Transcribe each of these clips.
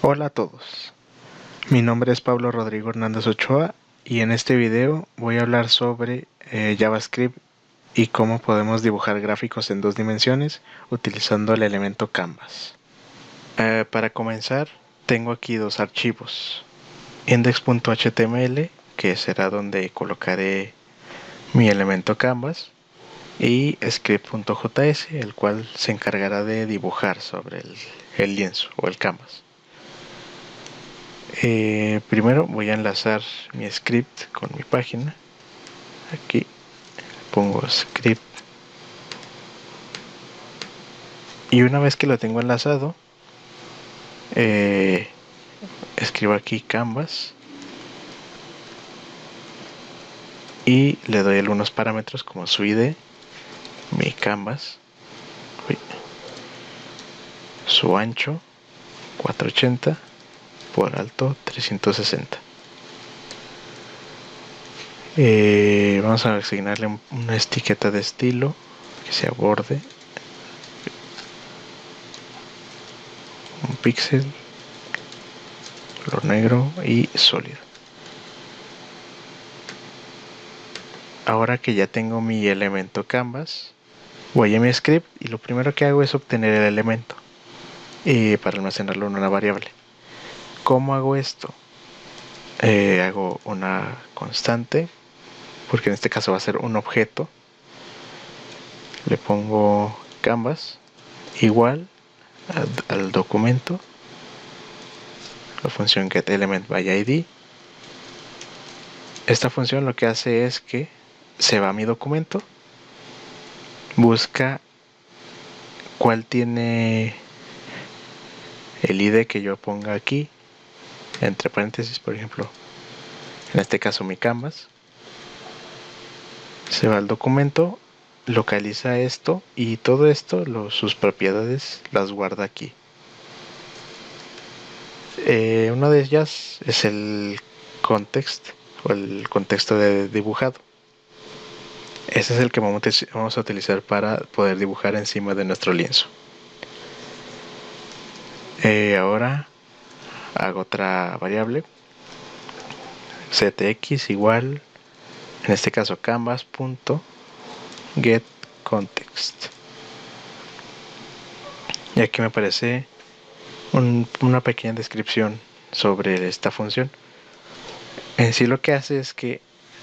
Hola a todos, mi nombre es Pablo Rodrigo Hernández Ochoa y en este video voy a hablar sobre JavaScript y cómo podemos dibujar gráficos en 2 dimensiones utilizando el elemento Canvas. Para comenzar, tengo aquí dos archivos, index.html, que será donde colocaré mi elemento Canvas, y script.js, el cual se encargará de dibujar sobre el lienzo o el canvas. Primero voy a enlazar mi script con mi página. Aquí pongo script y una vez que lo tengo enlazado, escribo aquí canvas y le doy algunos parámetros como su ID, mi canvas, su ancho 480 por alto 360. Vamos a asignarle una etiqueta de estilo que sea borde, un píxel, color negro y sólido. Ahora que ya tengo mi elemento canvas, voy a mi script y lo primero que hago es obtener el elemento para almacenarlo en una variable. ¿Cómo hago esto? Hago una constante, porque en este caso va a ser un objeto. Le pongo canvas igual al documento, la función getElementById. Esta función lo que hace es que se va a mi documento, busca cuál tiene el ID que yo ponga aquí, entre paréntesis, por ejemplo, en este caso mi canvas. Se va al documento, localiza esto y todo esto, sus propiedades las guarda aquí. Una de ellas es el context o el contexto de dibujado. Ese es el que vamos a utilizar para poder dibujar encima de nuestro lienzo. Ahora hago otra variable, setX igual, en este caso canvas.getContext. Y aquí me aparece una pequeña descripción sobre esta función. En sí lo que hace es que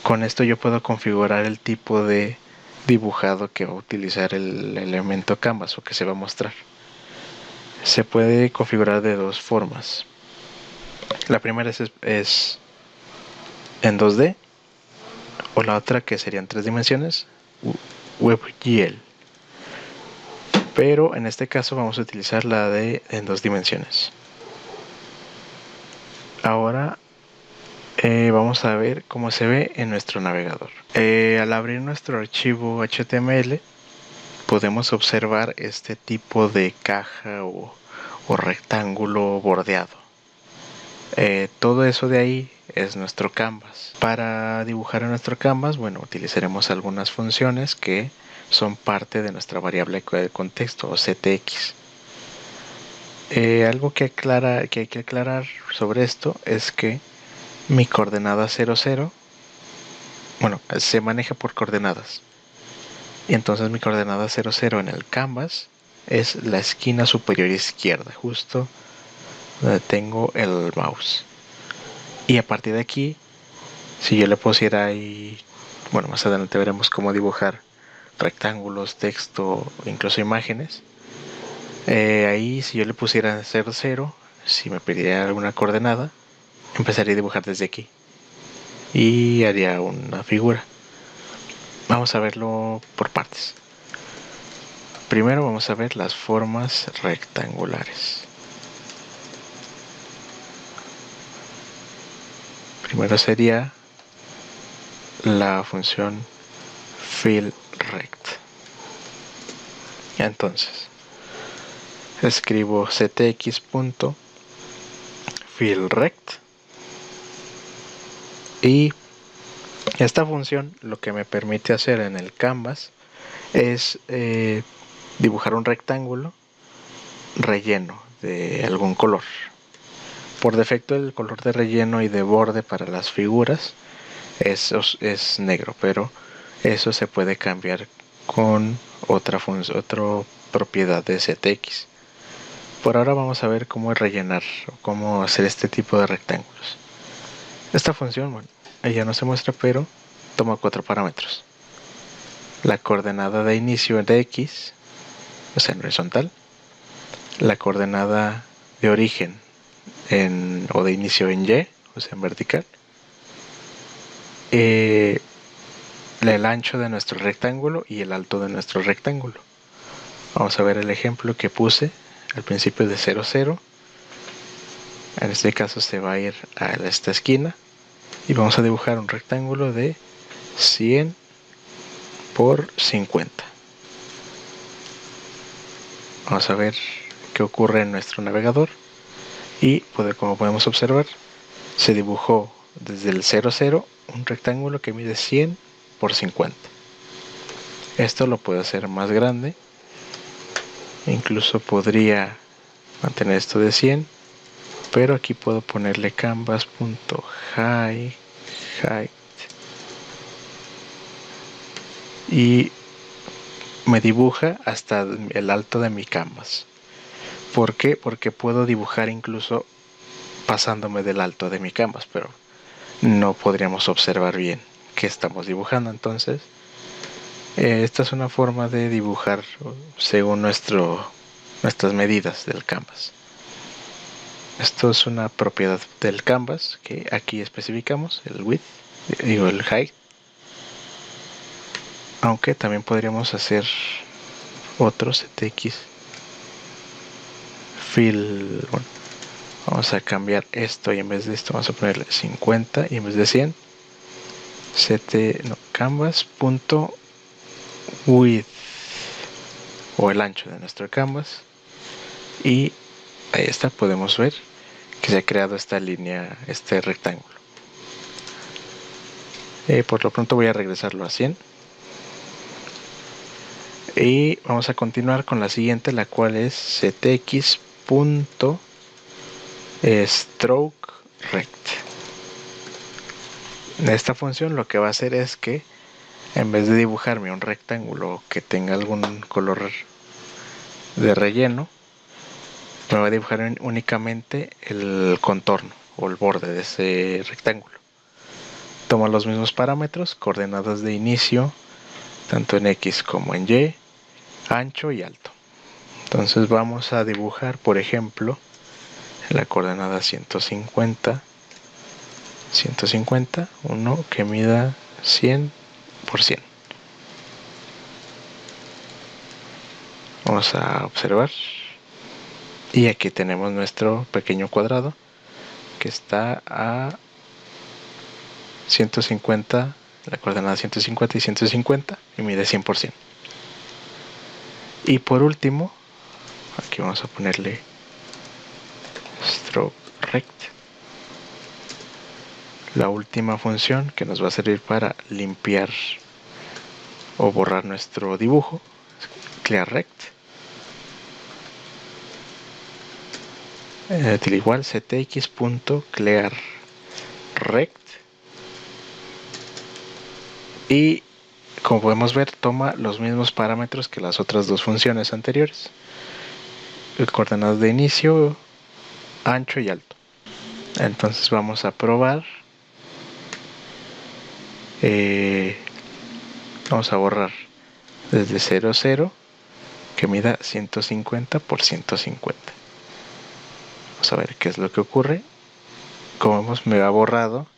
con esto yo puedo configurar el tipo de dibujado que va a utilizar el elemento canvas o que se va a mostrar. Se puede configurar de dos formas. La primera es en 2D, o la otra que sería en 3 dimensiones, WebGL. Pero en este caso vamos a utilizar la de en 2 dimensiones. Ahora vamos a ver cómo se ve en nuestro navegador. Al abrir nuestro archivo HTML podemos observar este tipo de caja o rectángulo bordeado. Todo eso de ahí es nuestro canvas. Para dibujar en nuestro canvas, bueno, utilizaremos algunas funciones que son parte de nuestra variable de contexto o ctx. Algo que hay que aclarar sobre esto es que mi coordenada 00, bueno, se maneja por coordenadas. Y entonces mi coordenada 00 en el canvas es la esquina superior izquierda, justo donde tengo el mouse. Y a partir de aquí, si yo le pusiera ahí, bueno, más adelante veremos cómo dibujar rectángulos, texto, incluso imágenes. Ahí si yo le pusiera 00, si me pidiera alguna coordenada, empezaría a dibujar desde aquí y haría una figura. Vamos a verlo por partes. Primero vamos a ver las formas rectangulares. Primero sería la función fillRect. Entonces escribo ctx.fillRect y esta función lo que me permite hacer en el canvas es dibujar un rectángulo relleno de algún color. Por defecto el color de relleno y de borde para las figuras es negro, pero eso se puede cambiar con otra propiedad de ZX. Por ahora vamos a ver cómo rellenar o cómo hacer este tipo de rectángulos. Esta función, bueno, ella no se muestra, pero toma 4 parámetros. La coordenada de inicio de X, o sea en horizontal, la coordenada de origen o de inicio en Y, o sea en vertical, el ancho de nuestro rectángulo y el alto de nuestro rectángulo. Vamos a ver el ejemplo que puse al principio de 0, 0. En este caso se va a ir a esta esquina y vamos a dibujar un rectángulo de 100 por 50. Vamos a ver qué ocurre en nuestro navegador y como podemos observar, se dibujó desde el 0, 0 un rectángulo que mide 100 por 50. Esto lo puedo hacer más grande, incluso podría mantener esto de 100, pero aquí puedo ponerle canvas.height y me dibuja hasta el alto de mi canvas. ¿Por qué? Porque puedo dibujar incluso pasándome del alto de mi canvas, pero no podríamos observar bien qué estamos dibujando. Entonces, esta es una forma de dibujar según nuestras medidas del canvas. Esto es una propiedad del canvas que aquí especificamos, el width, el height. Aunque también podríamos hacer otro ZX fill. Bueno, vamos a cambiar esto y en vez de esto vamos a ponerle 50 y en vez de 100 canvas.width o el ancho de nuestro canvas, y ahí está, podemos ver que se ha creado esta línea, este rectángulo. Por lo pronto voy a regresarlo a 100 y vamos a continuar con la siguiente, la cual es ZX.StrokeRect. Esta función lo que va a hacer es que en vez de dibujarme un rectángulo que tenga algún color de relleno, me va a dibujar únicamente el contorno o el borde de ese rectángulo. Toma los mismos parámetros, coordenadas de inicio, tanto en X como en Y, ancho y alto. Entonces vamos a dibujar, por ejemplo, en la coordenada 150, uno que mida 100 por 100. Vamos a observar y aquí tenemos nuestro pequeño cuadrado que está a 150, la coordenada 150 y 150 y mide 100%. Y por último, aquí vamos a ponerle stroke rect, la última función que nos va a servir para limpiar o borrar nuestro dibujo, clear rect. Igual ZX.clear rect, y como podemos ver toma los mismos parámetros que las otras dos funciones anteriores, coordenadas de inicio, ancho y alto. Entonces vamos a probar, vamos a borrar desde 0, 0 que mida 150 por 150. Vamos a ver qué es lo que ocurre. Como vemos, me ha borrado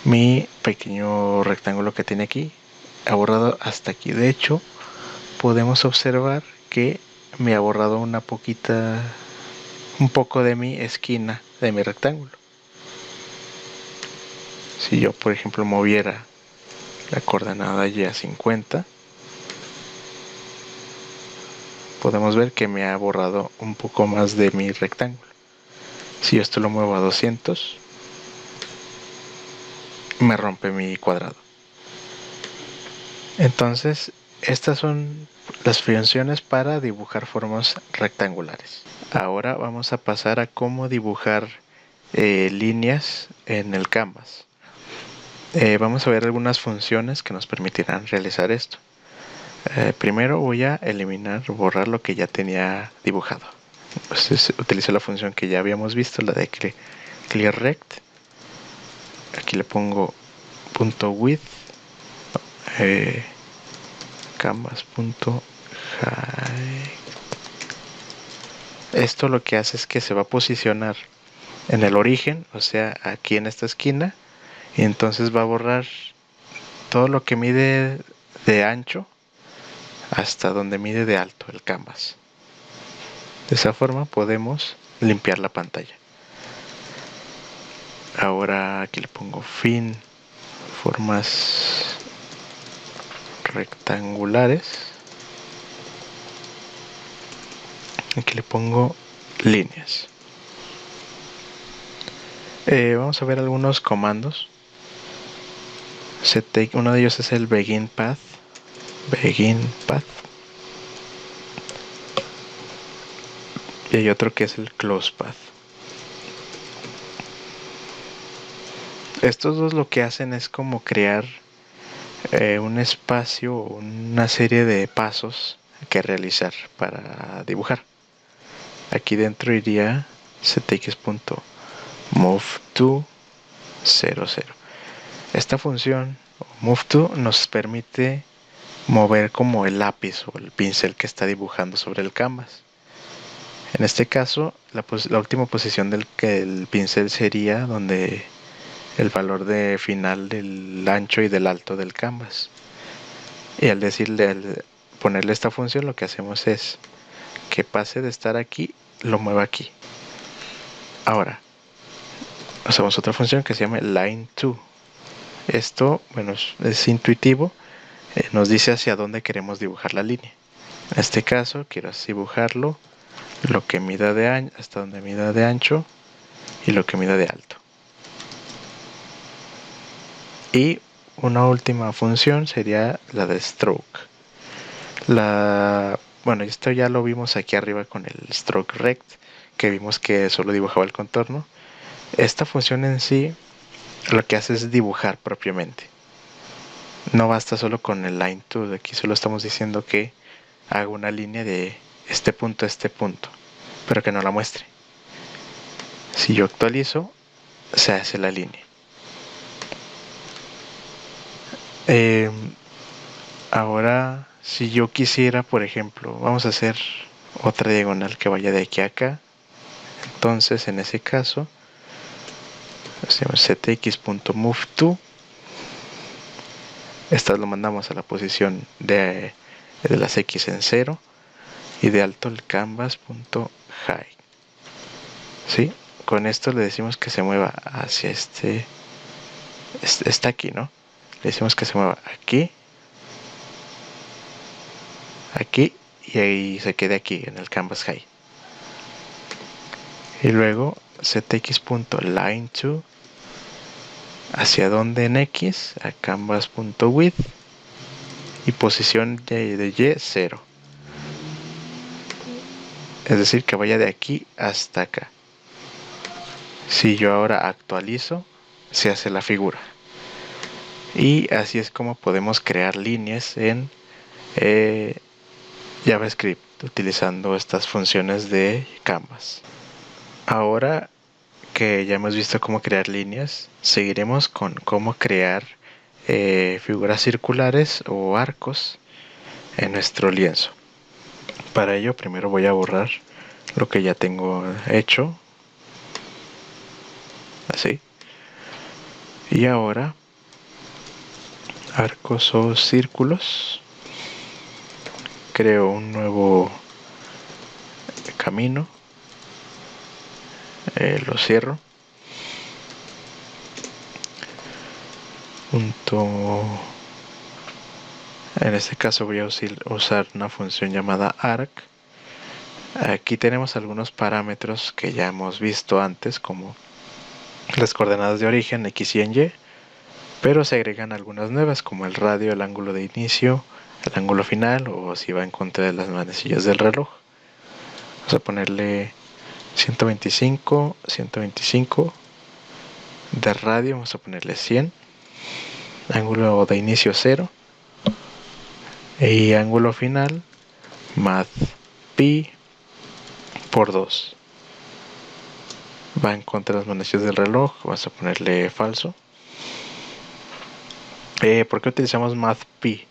mi pequeño rectángulo que tiene aquí, ha borrado hasta aquí. De hecho, podemos observar que me ha borrado un poco de mi esquina de mi rectángulo. Si yo, por ejemplo, moviera la coordenada y a 50, podemos ver que me ha borrado un poco más de mi rectángulo. Si esto lo muevo a 200, me rompe mi cuadrado. Entonces, estas son las funciones para dibujar formas rectangulares. Ahora vamos a pasar a cómo dibujar líneas en el canvas. Vamos a ver algunas funciones que nos permitirán realizar esto. Primero voy a borrar lo que ya tenía dibujado. Entonces utilizo la función que ya habíamos visto, la de clearRect. Aquí le pongo .width, canvas.height. Esto lo que hace es que se va a posicionar en el origen, o sea, aquí en esta esquina, y entonces va a borrar todo lo que mide de ancho hasta donde mide de alto el canvas. De esa forma podemos limpiar la pantalla. Ahora aquí le pongo fin, formas rectangulares. Aquí le pongo líneas. Vamos a ver algunos comandos. Uno de ellos es el begin path. Y hay otro que es el close path. Estos dos lo que hacen es como crear un espacio, una serie de pasos que realizar para dibujar. Aquí dentro iría setx.moveTo 00. Esta función moveTo nos permite mover como el lápiz o el pincel que está dibujando sobre el canvas. En este caso, la última posición del pincel sería donde el valor de final del ancho y del alto del canvas. Y al ponerle esta función, lo que hacemos es que pase de estar aquí, lo mueva aquí. Ahora, usamos otra función que se llama line2. Esto, bueno, es intuitivo, nos dice hacia dónde queremos dibujar la línea. En este caso, quiero dibujarlo lo que mida hasta donde mida de ancho y lo que mida de alto. Y una última función sería la de stroke. Bueno, esto ya lo vimos aquí arriba con el stroke rect, que vimos que solo dibujaba el contorno. Esta función en sí lo que hace es dibujar propiamente. No basta solo con el line to, aquí solo estamos diciendo que haga una línea de este punto a este punto, pero que no la muestre. Si yo actualizo, se hace la línea. Ahora, si yo quisiera, por ejemplo, vamos a hacer otra diagonal que vaya de aquí a acá. Entonces, en ese caso, hacemos ctx.moveTo. Estas lo mandamos a la posición de las x en 0 y de alto el canvas.height. ¿Sí? Con esto le decimos que se mueva hacia está aquí, ¿no? Le decimos que se mueva aquí, y ahí se quede aquí en el canvas height. Y luego ctx.line2 hacia donde en x, a canvas.width, y posición de y 0. Es decir, que vaya de aquí hasta acá. Si yo ahora actualizo, se hace la figura. Y así es como podemos crear líneas en JavaScript utilizando estas funciones de Canvas. Ahora que ya hemos visto cómo crear líneas, seguiremos con cómo crear figuras circulares o arcos en nuestro lienzo. Para ello primero voy a borrar lo que ya tengo hecho, así. Y ahora arcos o círculos, creo un nuevo camino, lo cierro, en este caso voy a usar una función llamada arc. Aquí tenemos algunos parámetros que ya hemos visto antes, como las coordenadas de origen x y en y, pero se agregan algunas nuevas como el radio, el ángulo de inicio, el ángulo final, o si va en contra de las manecillas del reloj. Vamos a ponerle 125, 125 de radio vamos a ponerle 100, ángulo de inicio 0 y ángulo final math pi por 2. Va en contra de las manecillas del reloj, vamos a ponerle falso. ¿Por qué utilizamos math pi?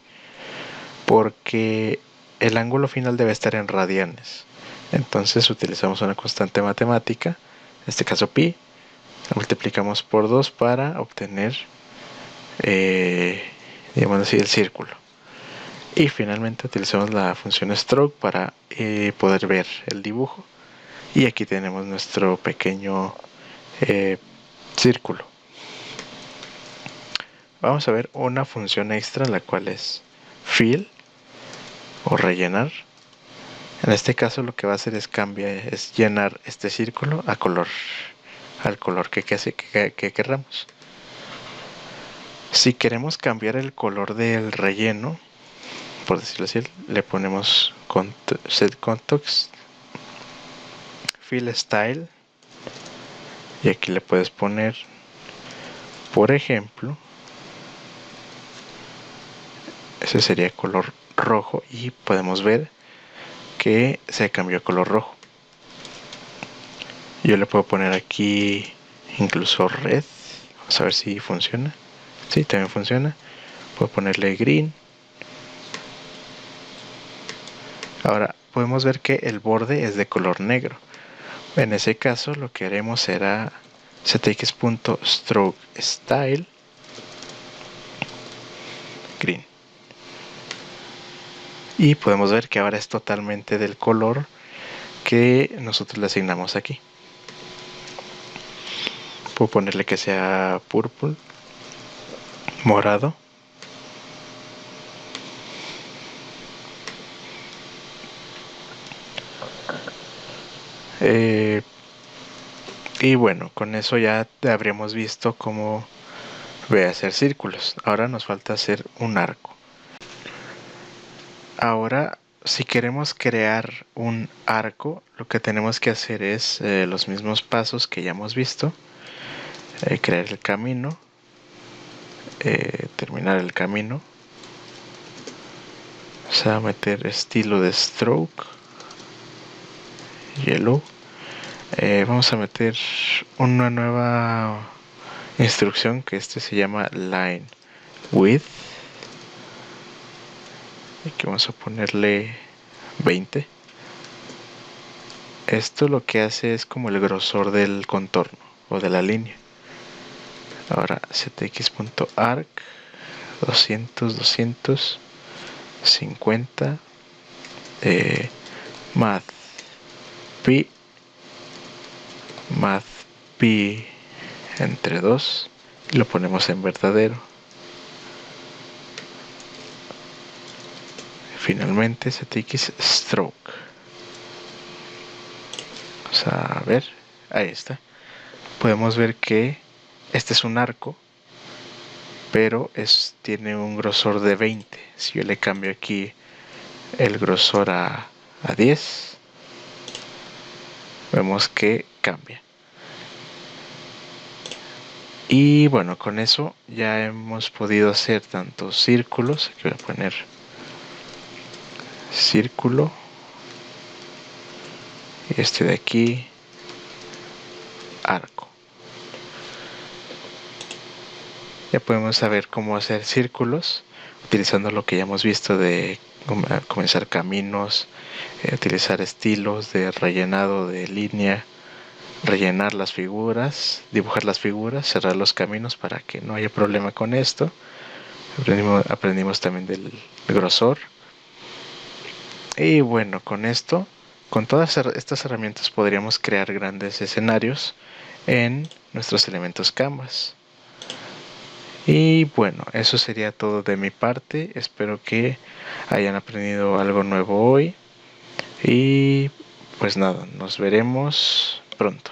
Porque el ángulo final debe estar en radianes. Entonces utilizamos una constante matemática, en este caso pi, la multiplicamos por 2 para obtener, digamos así, el círculo. Y finalmente utilizamos la función stroke para poder ver el dibujo. Y aquí tenemos nuestro pequeño círculo. Vamos a ver una función extra, la cual es fill o rellenar. En este caso lo que va a hacer es llenar este círculo al color que queramos. Si queremos cambiar el color del relleno, por decirlo así, le ponemos set context fill style y aquí le puedes poner, por ejemplo, ese sería color rojo y podemos ver que se cambió a color rojo. Yo le puedo poner aquí incluso red, vamos a ver si funciona. Sí, también funciona. Puedo ponerle green. Ahora podemos ver que el borde es de color negro. En ese caso lo que haremos será ctx.stroke_style green. Y podemos ver que ahora es totalmente del color que nosotros le asignamos aquí. Puedo ponerle que sea purple, morado. Y bueno, con eso ya habríamos visto cómo voy a hacer círculos. Ahora nos falta hacer un arco. Ahora, si queremos crear un arco, lo que tenemos que hacer es los mismos pasos que ya hemos visto. Crear el camino, terminar el camino. Vamos a meter estilo de stroke, yellow. Vamos a meter una nueva instrucción que se llama line width. Aquí vamos a ponerle 20. Esto lo que hace es como el grosor del contorno o de la línea. Ahora ctx.arc 200, 250 math pi entre 2 y lo ponemos en verdadero. Finalmente ctx stroke. Vamos a ver, ahí está. Podemos ver que este es un arco, pero tiene un grosor de 20. Si yo le cambio aquí el grosor a 10, vemos que cambia. Y bueno, con eso ya hemos podido hacer tantos círculos. Aquí voy a poner círculo. Y este de aquí, arco. Ya podemos saber cómo hacer círculos utilizando lo que ya hemos visto de comenzar caminos, utilizar estilos de rellenado de línea, rellenar las figuras, dibujar las figuras, cerrar los caminos para que no haya problema con esto. Aprendimos también del grosor. Y bueno, con esto, con todas estas herramientas podríamos crear grandes escenarios en nuestros elementos Canvas. Y bueno, eso sería todo de mi parte. Espero que hayan aprendido algo nuevo hoy. Y pues nada, nos veremos pronto.